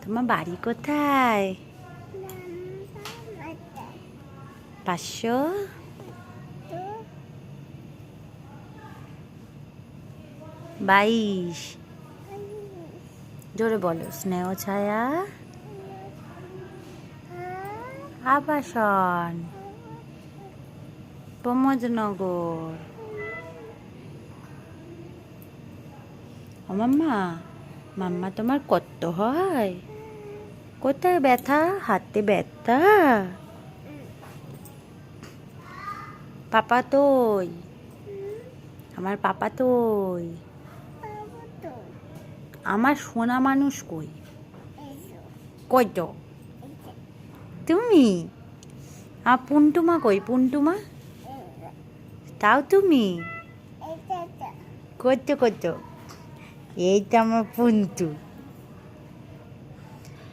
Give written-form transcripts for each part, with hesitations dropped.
তোমার বাড়ি কোথায়? 500? বাইশ। জোরে বলো। স্নেহ ছায়া আবাসন প্রমোদনগর। ও মাম্মা, মাম্মা তোমার কত হয়? কোথায় ব্যথা? হাতে ব্যথা? পাপা তোই, আমার পাপা তোই, আমার সোনা মানুষ কই? কই তো তুমি? পুন্টুমা কই? পুন্টুমা তাও তুমি? কত কত? এই তো আমার পুন্টু।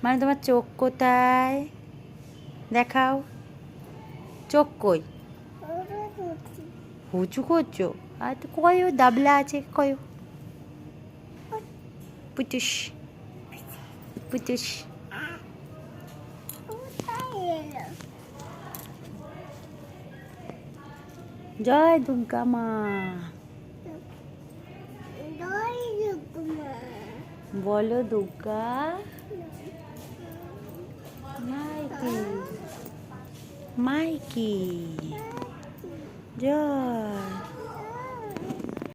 মানে তোমার চোখ কোথায়? দেখাও চোখ কই? হুচু করছো? আর তো কয়ও দাবলা আছে, কয়ও পুটুস পুটুস। জয় দুর্গা মা। বলো দুর্গা মাইকি, মাইকি জয়।